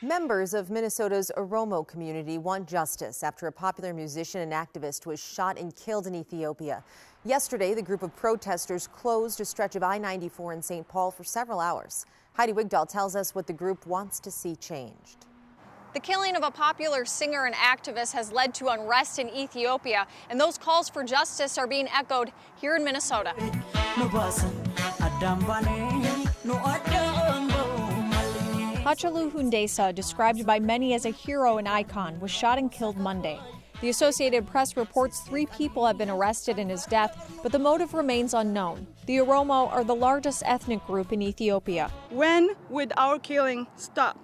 Members of Minnesota's Oromo community want justice after a popular musician and activist was shot and killed in Ethiopia. Yesterday, the group of protesters closed a stretch of I-94 in St. Paul for several hours. Heidi Wigdahl tells us what the group wants to see changed. The killing of a popular singer and activist has led to unrest in Ethiopia, and those calls for justice are being echoed here in Minnesota. Haacaaluu, described by many as a hero and icon, was shot and killed Monday. The Associated Press reports 3 people have been arrested in his death, but the motive remains unknown. The Oromo are the largest ethnic group in Ethiopia. When would our killing stop?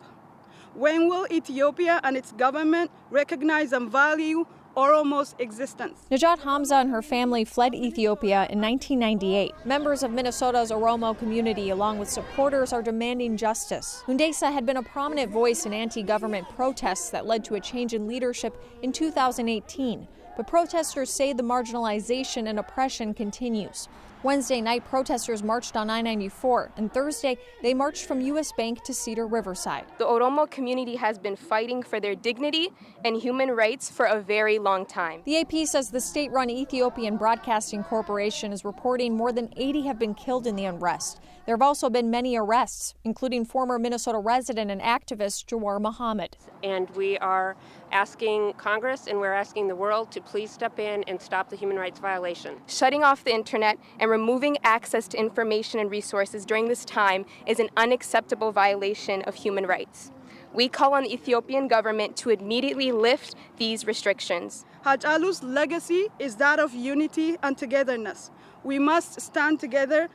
When will Ethiopia and its government recognize and value Oromo's existence? Najat Hamza and her family fled Ethiopia in 1998. Members of Minnesota's Oromo community, along with supporters, are demanding justice. Hundesa had been a prominent voice in anti-government protests that led to a change in leadership in 2018. But protesters say the marginalization and oppression continues. Wednesday night, protesters marched on I-94, and Thursday, they marched from U.S. Bank to Cedar Riverside. The Oromo community has been fighting for their dignity and human rights for a very long time. The AP says the state-run Ethiopian Broadcasting Corporation is reporting more than 80 have been killed in the unrest. There have also been many arrests, including former Minnesota resident and activist Jawar Muhammad. And we are asking Congress and we're asking the world to please step in and stop the human rights violation. Shutting off the internet and removing access to information and resources during this time is an unacceptable violation of human rights. We call on the Ethiopian government to immediately lift these restrictions. Haacaaluu's legacy is that of unity and togetherness. We must stand together.